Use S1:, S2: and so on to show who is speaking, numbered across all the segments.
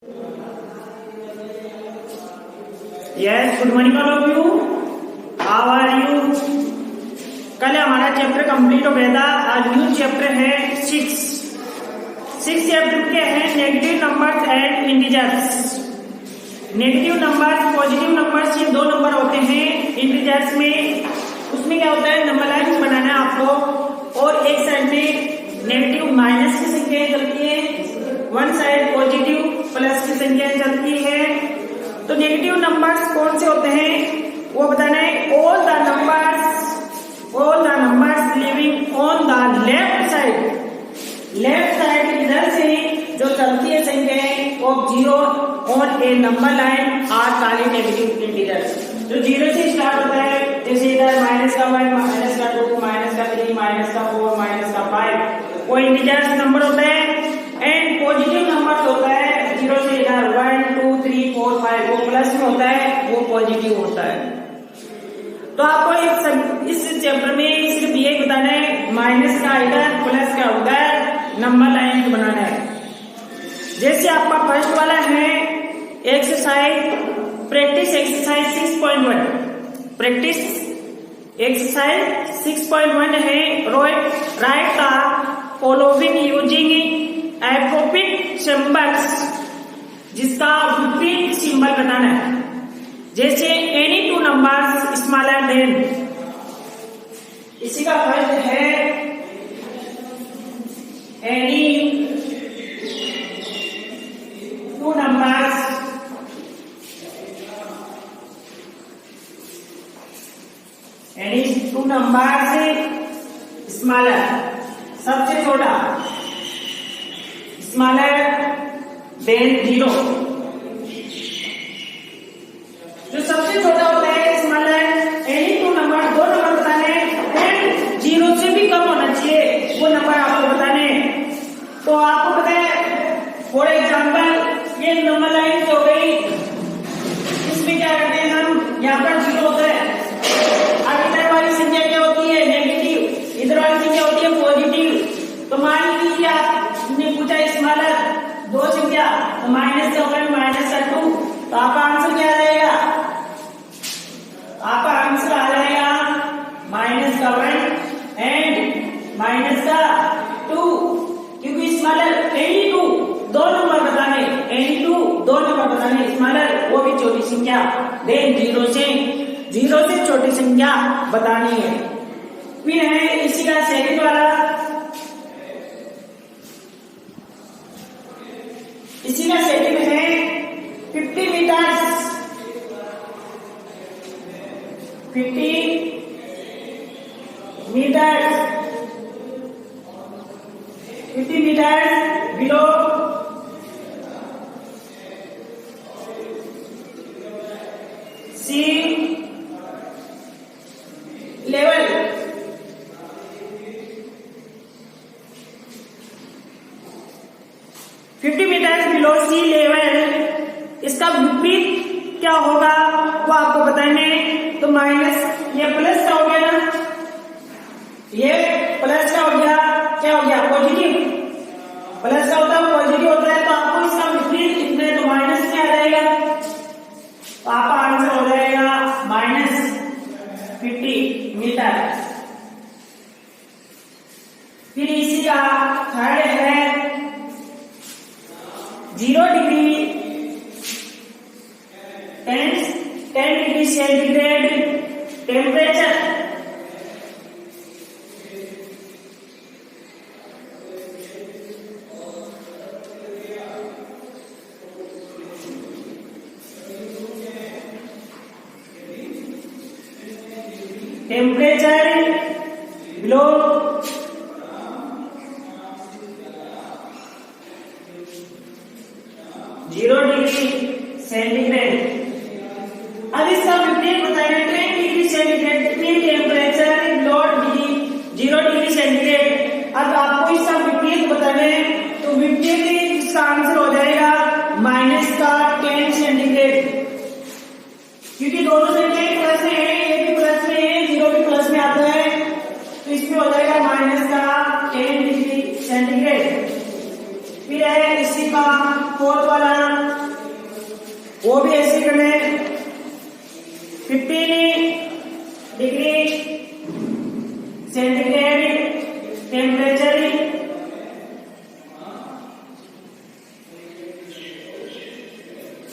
S1: Yes, good morning all of you. How are you? कल हमारा chapter complete हो गया था। आज न्यू चैप्टर है 6 चैप्टर के हैं negative numbers and integers. Negative numbers, positive numbers, ये दो नंबर होते हैं इंटीजर्स में। उसमें क्या होता है, नंबर लाइन बनाना है आपको और एक साइड में नेगेटिव माइनस की संख्याएं चलती है, वन साइड पॉजिटिव प्लस की संख्याएं चलती है। तो नेगेटिव नंबर्स कौन से होते हैं वो बताना है। All the numbers living on the left side इधर से जो चलती है संख्याएं of zero on a number line are called negative integers. जो जीरो से स्टार्ट होता है, जैसे इधर माइनस का 1, माइनस का 2, माइनस का 3, माइनस का 4, माइनस का 5, वो इंटीजर्स नंबर होता है। एंड पॉजिटिव नंबर होता है जीरो से इधर 1, 2, 3, 4, 5, वो प्लस में होता है, वो पॉजिटिव होता है। तो आपको इस चैप्टर में सिर्फ ये बताना है माइनस का इधर, प्लस का उधर, नंबर लाइन बनाना है। जैसे आपका फर्स्ट वाला है प्रैक्टिस एक्सरसाइज 6.1। प्रैक्टिस एक्सरसाइज 6.1 है। Right the following using appropriate symbols, जिसका विपरीत सिंबल बताना है। जैसे any two numbers smaller than, इसी का फर्स्ट है एनी टू नंबर्स स्मॉलर, सबसे छोटा, स्मॉलर देन जीरो। जो सबसे छोटा होता है स्मॉलर, एनी टू नंबर, दो नंबर बताने एंड जीरो से भी कम होना चाहिए, वो नंबर आपको बताने। तो आपको पता है, फॉर एग्जाम्पल ये नंबर लाइन हो गई, इसमें क्या करते हैं हम, यहाँ पर जीरो होता है। अब इधर वाली संख्या क्या होती है, नेगेटिव, इधर वाली संख्या होती है पॉजिटिव। तो मान लीजिए आपने पूछा स्मॉलर दो संख्या, तो माइनस का 1, माइनस का 2, तो आपका आंसर क्या आ जाएगा, आपका आंसर आ जाएगा माइनस का 1 एंड माइनस का 2। क्योंकि स्मॉलर एनी टू दो नंबर बताने, एनी टू दो नंबर बताने, स्मॉलर वो भी छोटी संख्या, देन जीरो से छोटी संख्या बतानी है। फिर है इसी का सेकंड वाला, इसी का सेकंड है 50 मीटर्स, 50 मीटर्स बिलो सी लेवल। सी लेवल, इसका विपरीत क्या होगा वो आपको बताने। तो माइनस, ये प्लस का हो गया ना, ये प्लस का हो गया, क्या हो गया पॉजिटिव, प्लस का होता है पॉजिटिव होता है। तो आपको इसका विपरीत लिखना है, तो माइनस क्या आ जाएगा, तो आपका आंसर हो जाएगा माइनस 50 मीटर। फिर इसी का थर्ड है 0 degree 10 degree centigrade temperature. Temperature below 0 degree centigrade. अब इसका विपरीत बताएंगे, 10 degree centigrade temperature below 0 degree centigrade. अब आपको इसका विपरीत बताना है, तो विपरीत इसका आंसर हो जाएगा माइनस का 10 सेंटीग्रेड। क्योंकि दोनों संख्याएं प्लस में है, ये भी प्लस में है, जीरो भी प्लस में आता है, तो इसमें हो जाएगा माइनस का 10 डिग्री सेंटीग्रेड। फिर है इसी का फोर्थ वाला वो भी ऐसे करना है। 15 degree centigrade temperature,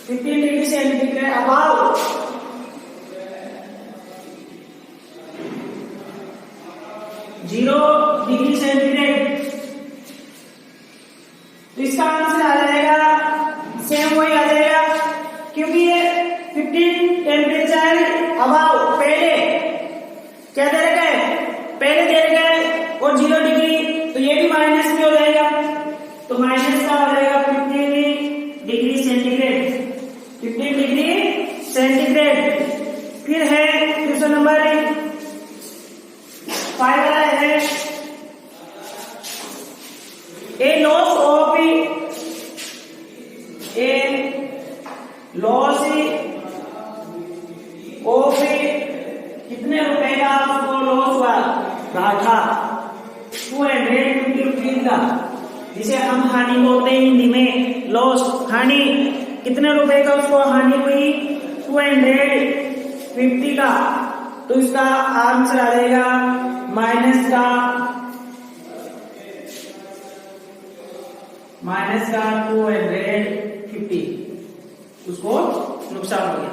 S1: 15 degree centigrade above 0 degree centigrade. तो इसका आंसर आ जाएगा सेम वही आ जाएगा, क्योंकि ये 15 टेम्परेचर अबाव पहले क्या दे रखा है, पहले दे रखा है, और 0 डिग्री, तो ये भी माइनस में हो जाएगा। तो माइनस का हो जाएगा 15 डिग्री सेंटीग्रेड, 15 डिग्री सेंटीग्रेड। फिर है क्वेश्चन नंबर 5 वाला है, ए लॉस ऑफ कितने रुपए का उसको लॉस हुआ रहा था, 250 रुपीज का, जिसे हम हानि बोलते हैं हिंदी में लॉस, हानि। कितने रुपए का उसको हानि हुई, 250 का। तो इसका आंसर आ जाएगा माइनस का 250, उसको नुकसान हो गया।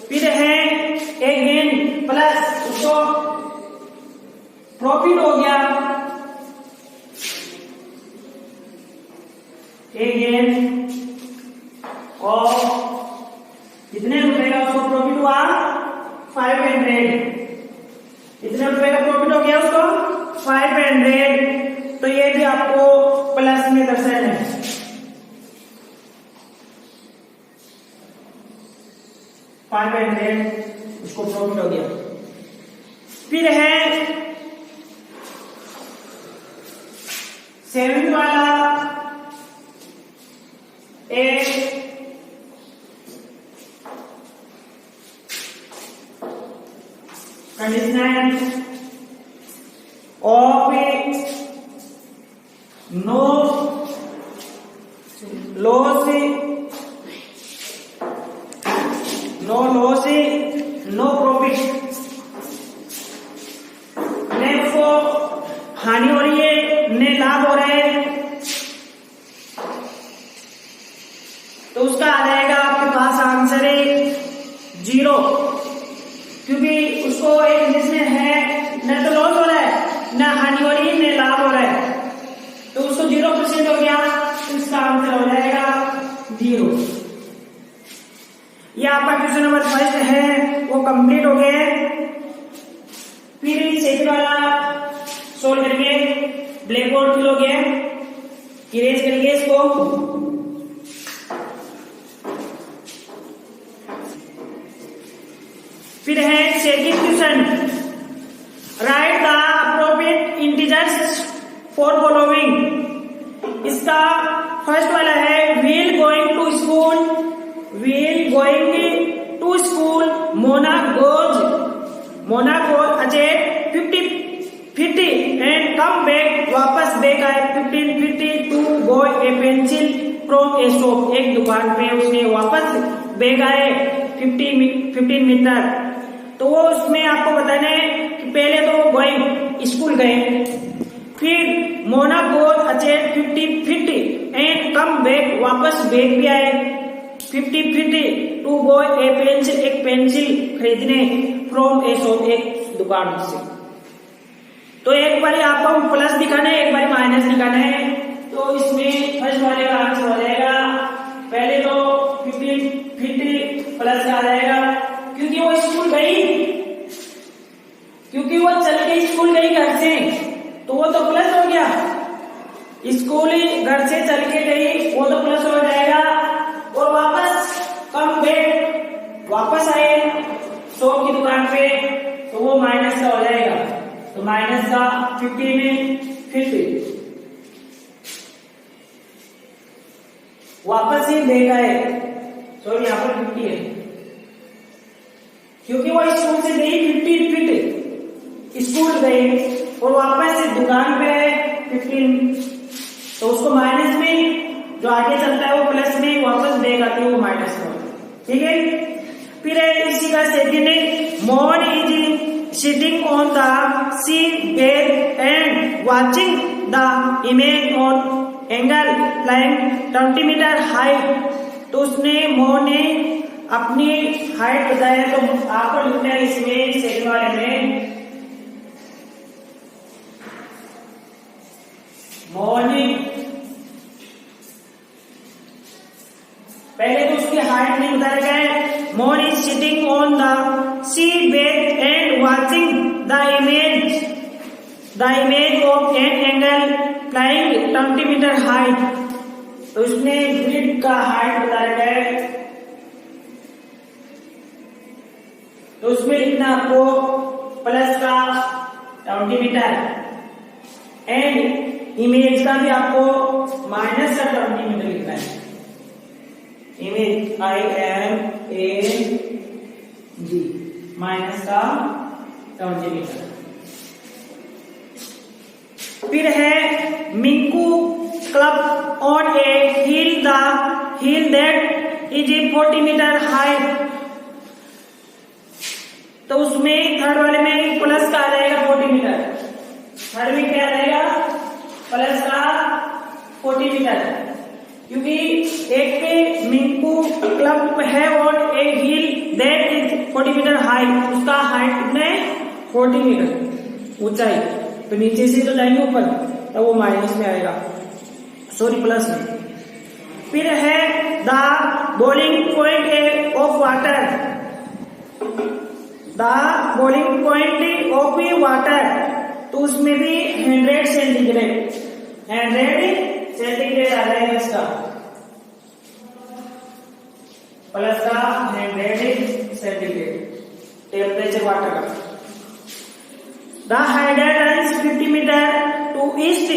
S1: फिर है एक गेन प्लस, उसको प्रॉफिट हो गया, एक गेन और कितने रुपए का उसको प्रॉफिट हुआ, 500। कितने रुपए का प्रॉफिट हो गया उसको, 500। तो ये भी आपको प्लस में दर्शाना है। उसको प्रॉफिट हो गया। फिर है 7 वाला, एक condition of no loss, no profit. ने को हानि हो रही है, ने लाभ हो रहा है, तो उसका आ जाएगा आपके पास आंसर है 0, क्योंकि उसको एक जिसमें है न तो लॉस हो रहा है, न हानि हो रही है, न लाभ हो रहा है, तो उसको 0% हो गया, तो इसका आंसर हो जाएगा 0। ये आपका क्वेश्चन नंबर 1 है, वो कंप्लीट हो गया है। फिर सेकंड वाला सोल्व करेंगे, ब्लैक बोर्ड फिल हो गया, इरेज करेंगे इसको। फिर है second question, write the appropriate integers for following. इसका फर्स्ट वाला है while going to school, Mona goes achieve 50 and come back, वापस बैक आए 1550 to go a pencil from a shop. एक दुकान पे उसने वापस बैक आए 15 मीटर। तो वो उसमें आपको बताना है कि पहले तो वो गोइंग स्कूल गए, फिर Mona goes achieve 50 and come back, वापस बैक भी आए 50 टू गो ए पेंसिल, एक पेंसिल खरीदने फ्रॉम ए शॉप, एक दुकान से। तो एक बार आपको प्लस दिखाना है, एक बार माइनस दिखाना है। तो इसमें फर्स्ट वाले का आंसर हो जाएगा, पहले तो 50 प्लस आ जाएगा, क्योंकि वो स्कूल गई, क्योंकि वो चल के स्कूल गई घर से, तो वो तो प्लस हो गया। स्कूल घर से चल के गई, वो तो प्लस हो जाएगा। और वापस कम बैक, वापस आए शॉप की दुकान पे, तो वो माइनस का हो जाएगा। तो माइनस का 50 में 50, वापस ही बैक आए, सॉरी यहाँ पर 50 है, क्योंकि वो स्कूल से गई 50 फीट, स्कूल गए और वापस से दुकान पे आए 15, तो उसको माइनस में, जो आगे चलता है वो प्लस में वापस बैक आता आती है वो माइनस में होती है। ठीक है, फिर है इसी का second, Mohan is sitting on the seat bed and watching the image on angle line 20 metre height. तो उसने मोहन ने अपनी हाइट बताया, तो आपको लिखना है इसमें सेकंड वाले में मोहन, पहले तो उसकी हाइट नहीं बताया गया है। Mohan is sitting on the seat bed and watching the image of an angle flying 20 metre height. तो उसने ग्रिड का हाइट बताया गया है, तो उसमें लिखना आपको प्लस का 20 मीटर एंड इमेज का भी आपको माइनस का 20 मीटर लिखना है। इमेज IMAG माइनस का 20 मीटर। फिर है Minku club on a hill that is 40 metre height. तो उसमें थर्ड वाले में प्लस का आ जाएगा 40 मीटर, थर्ड में क्या आ जाएगा प्लस का 40 मीटर, क्योंकि एक मिंकू क्लब है और एक हिल दैट इज 40 मीटर हाइट, उसका हाइट कितना है 40 मीटर ऊंचाई। तो नीचे से तो जाएंगे ऊपर, तो वो माइनस में आएगा, सॉरी प्लस में। फिर है the boiling point of water, the boiling point of water, तो उसमें भी 100 सेंटीग्रेड आ जाएगा इसका, प्लस का 100 सेंटीग्रेड टेम्परेचर वाटर का। The hider runs 50 metre to east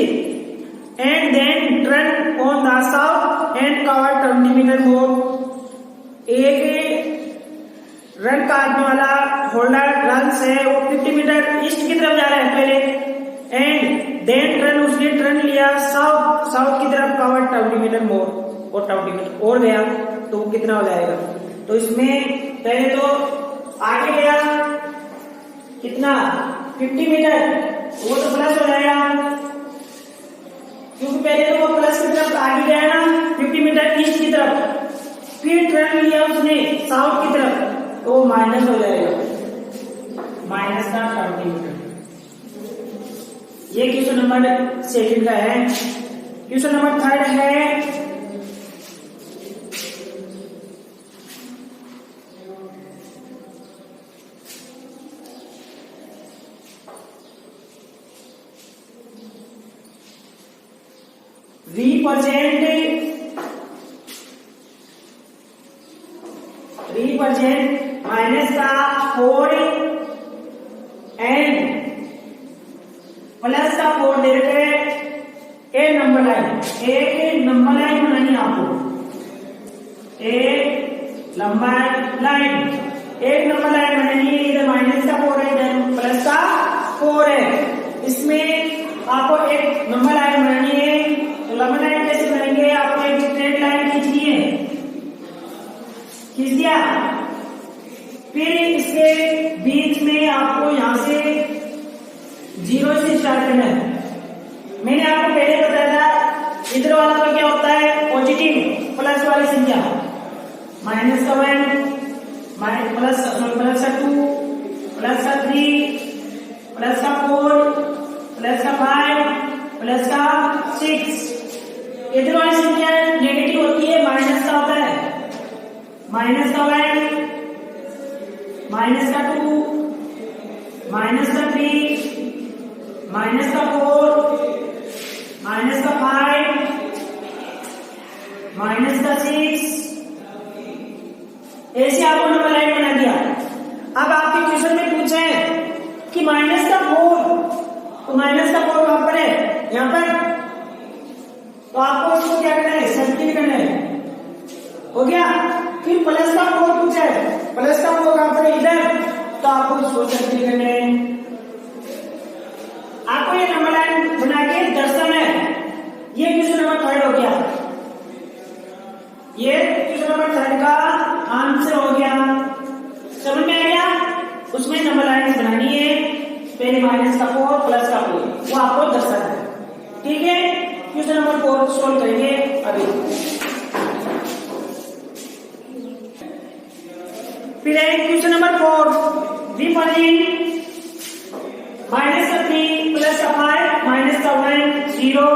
S1: and then turn on the south and cover 20 metre more. एक run काटने वाला होल्डर रन से वो 50 मीटर ईस्ट की तरफ जा रहा है पहले, एंड देन टर्न, उसने टर्न लिया साउथ की तरफ, कवर 20 मीटर मोर, और 20 मीटर और गया, तो वो कितना हो जाएगा। तो इसमें पहले तो आगे गया कितना 50 मीटर, वो तो प्लस हो जाएगा, क्योंकि पहले तो वो प्लस की तरफ आगे गया ना 50 मीटर ईस्ट की तरफ, फिर टर्न लिया उसने साउथ की तरफ, तो माइनस हो जाएगा, माइनस का 20 मीटर। ये क्वेश्चन नंबर सेकंड का है। क्वेश्चन नंबर थर्ड है रिप्रेजेंट माइनस का 4 एंड प्लस का 4 दे रखे एक नंबर लाइन बनानी है आपको, एक नंबर लाइन बनानी है। इधर माइनस का 4 है, इधर प्लस का 4 है, इसमें आपको एक नंबर लाइन बनानी है। तो लंबा लाइन कैसे बनाएंगे, आपको एक स्ट्रेट लाइन खींचनी है, खींच दिया, फिर इसके बीच में आपको यहां से 0 से स्टार्ट करना है। मैंने आपको पहले बताया था इधर वाला तो क्या होता है पॉजिटिव प्लस वाली संख्या, माइनस का 1 प्लस का 2 प्लस का 3 प्लस का 4 प्लस का 5 प्लस का 6। इधर वाली संख्या नेगेटिव होती है, माइनस का होता है, माइनस का 1 माइनस का 2 माइनस का 3 माइनस का 4 माइनस का 5 माइनस का 6, ऐसे आपको नंबर लाइन बना दिया। अब आपके क्वेश्चन में पूछे कि माइनस का 4, तो माइनस का 4 कहां पर है, यहां पर, तो आपको इसको क्या करना है सर्किल करना है, हो गया। फिर प्लस का 4 पूछा है, प्लस का 4 कहां पर है इधर, तो आपको इसको सर्किल करना है। आपको ये नंबर लाइन बना के दर्शन है। ये क्वेश्चन नंबर 3 हो गया, ये क्वेश्चन नंबर मेथड का आंसर हो गया। समझ में आया? उसमें नंबर लाइन बनानी है, पहले माइनस का 4 प्लस का 4, वो आपको दर्शाना है। ठीक है, क्वेश्चन नंबर 4 सोल्व करेंगे अभी। फिर है क्वेश्चन नंबर 4, रिप्रेजेंट माइनस का 3 प्लस का 5 माइनस का 1 0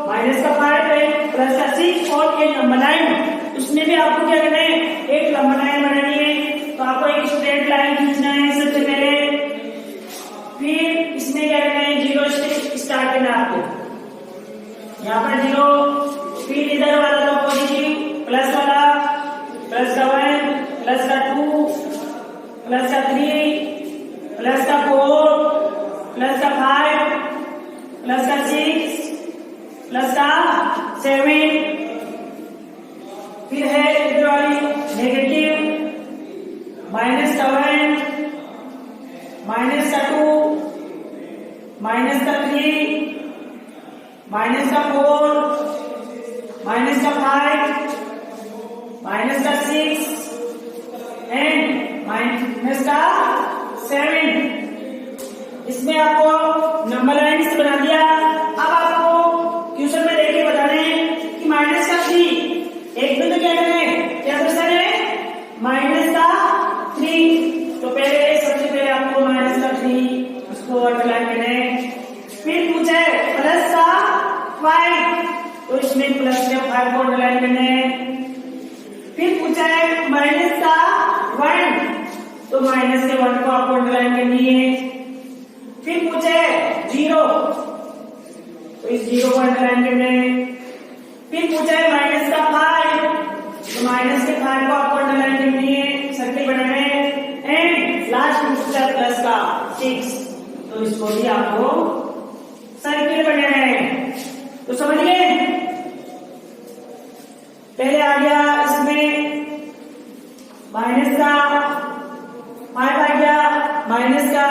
S1: माइनस का 5 है प्लस का 6 और एक नंबर लाइन। उसमें भी आपको क्या करना है, एक लंबा लाइन बनानी है। तो आपको एक स्ट्रेट लाइन खींचना है सबसे पहले, फिर इसमें क्या करना है, 0 से स्टार्ट करना है आपको। यहाँ पर 0, फिर इधर वाला तो पॉजिटिव प्लस वाला, प्लस का 1 प्लस का 2 प्लस का 3 प्लस का 4 प्लस का 5 प्लस का 6 प्लस का 7, फिर है इधर वाली नेगेटिव माइनस का 1 माइनस का 2 माइनस का 3 माइनस का 4 माइनस का 5 माइनस का 6 एंड माइनस का 7। इसमें आपको नंबर लाइन बना दिया। अब आपको क्वेश्चन में देखिए बता रहे हैं कि माइनस का 3 एक बिंदु क्या करें, क्या दर्शाना है, माइनस का 3। तो पहले सबसे पहले आपको माइनस का 3 उसको अंडरलाइन करना है। फिर पूछा है प्लस का 5, तो इसमें प्लस के 5 को अंडरलाइन करना है। फिर पूछा है माइनस का 1, तो माइनस के 1 को आपको अंडरलाइन करनी है। फिर पूछा है 0, तो इस 0 को अंडरलाइन करना है। फिर पूछा है माइनस का 5, तो माइनस के 5 को आपको अंडरलाइन करनी है, सर्किल बनाना है। एंड लास्ट में पूछा है प्लस का 6, तो इसको भी आपको सर्किल बनाना है। तो समझ गए? पहले आ गया इसमें माइनस का 5 आ गया, माइनस का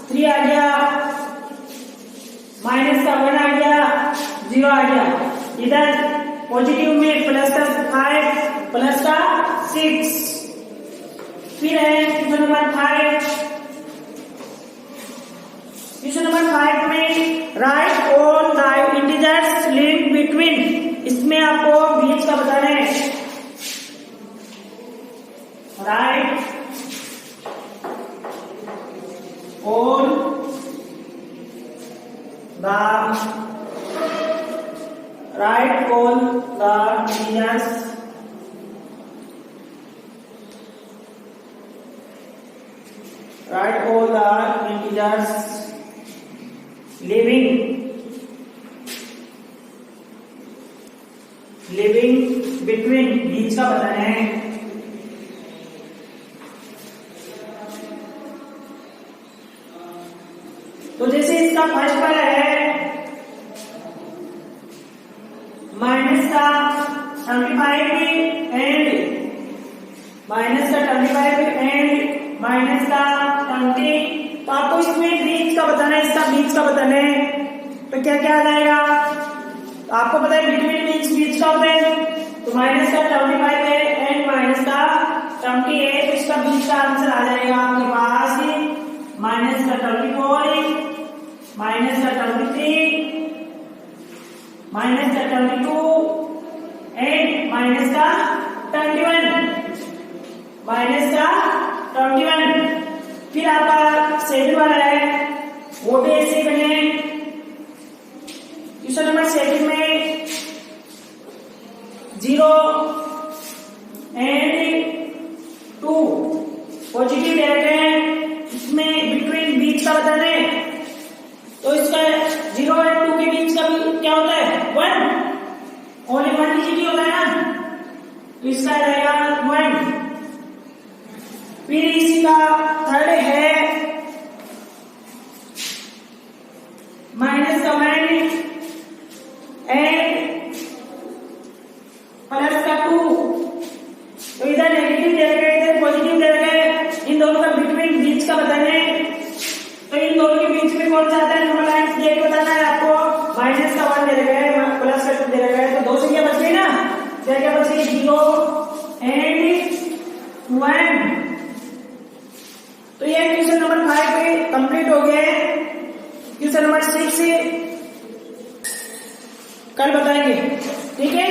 S1: 3 आ गया, माइनस का 1 आ गया, 0 आ गया। इधर पॉजिटिव में प्लस का 5 प्लस का 6। फिर है क्वेश्चन नंबर 5। क्वेश्चन नंबर 5 में right all the integers link between, इसमें आपको बीच का बताना है। Right all the write all the integers living between, बीच का बताना है। तो जैसे इसका फर्स्ट वाला है माइनस का 25 एंड माइनस का 25 एंड माइनस का 20, तो आपको इसमें बीच का बताना है, इसका बीच का बताना है। तो क्या क्या आ जाएगा, तो आपको पता है बिटवीन मीन्स बीच का होता है। तो माइनस का 25 है एंड माइनस का 20 है, तो इसका बीच का आंसर आ जाएगा आपके पास माइनस का 24 माइनस का 23 माइनस का 22 एंड माइनस का 21 माइनस का 21। फिर आपका सेकंड वाला है, वो भी ऐसे करने। क्वेश्चन नंबर 7 में 0 एंड 2 पॉजिटिव दे रखे हैं, इसमें बिटवीन बीच का बताना है। तो इसका 0 और 2 के बीच का क्या होता है, 1, ओनली 1 डिजिट होता है ना, तो इसका रहेगा 1। फिर इसका थर्ड है माइनस का 1 एंड प्लस का 2, तो इधर नेगेटिव दे रखे इधर पॉजिटिव दे रखे, इन दोनों का बिटवीन बीच का बताना है। तो इन दोनों के बीच में कौन सा आता है, नंबर लाइन देख बताना है आपको। माइनस का 1 दे रखा है, प्लस का 2 दे रखा है, तो 2 संख्या बच गई ना, क्या क्या बच गई, 0 एंड 1। तो ये क्वेश्चन नंबर 5 पे कंप्लीट हो गया है। क्वेश्चन नंबर 6 से कल बताएंगे, ठीक है।